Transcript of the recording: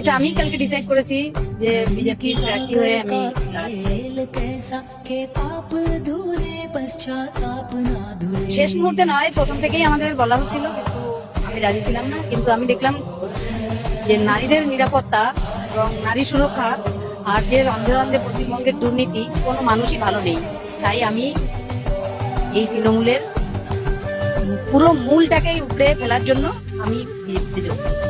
এটা আমি কালকে ডিসাইড করেছি যে বিজেপি প্রার্থী হয়ে আমি শেষ মুহূর্তে নয়, প্রথম থেকেই আমাদের বলা হচ্ছিল, কিন্তু আমি রাজি ছিলাম না। কিন্তু আমি দেখলাম যে নারীদের নিরাপত্তা এবং নারী সুরক্ষা আর যে রন্ধে রন্ধে পশ্চিমবঙ্গের দুর্নীতি, কোনো মানুষই ভালো নেই। তাই আমি এই তৃণমূলের পুরো মূলটাকেই উপড়ে ফেলার জন্য আমি বিজেপিতে যোগ দিয়েছি।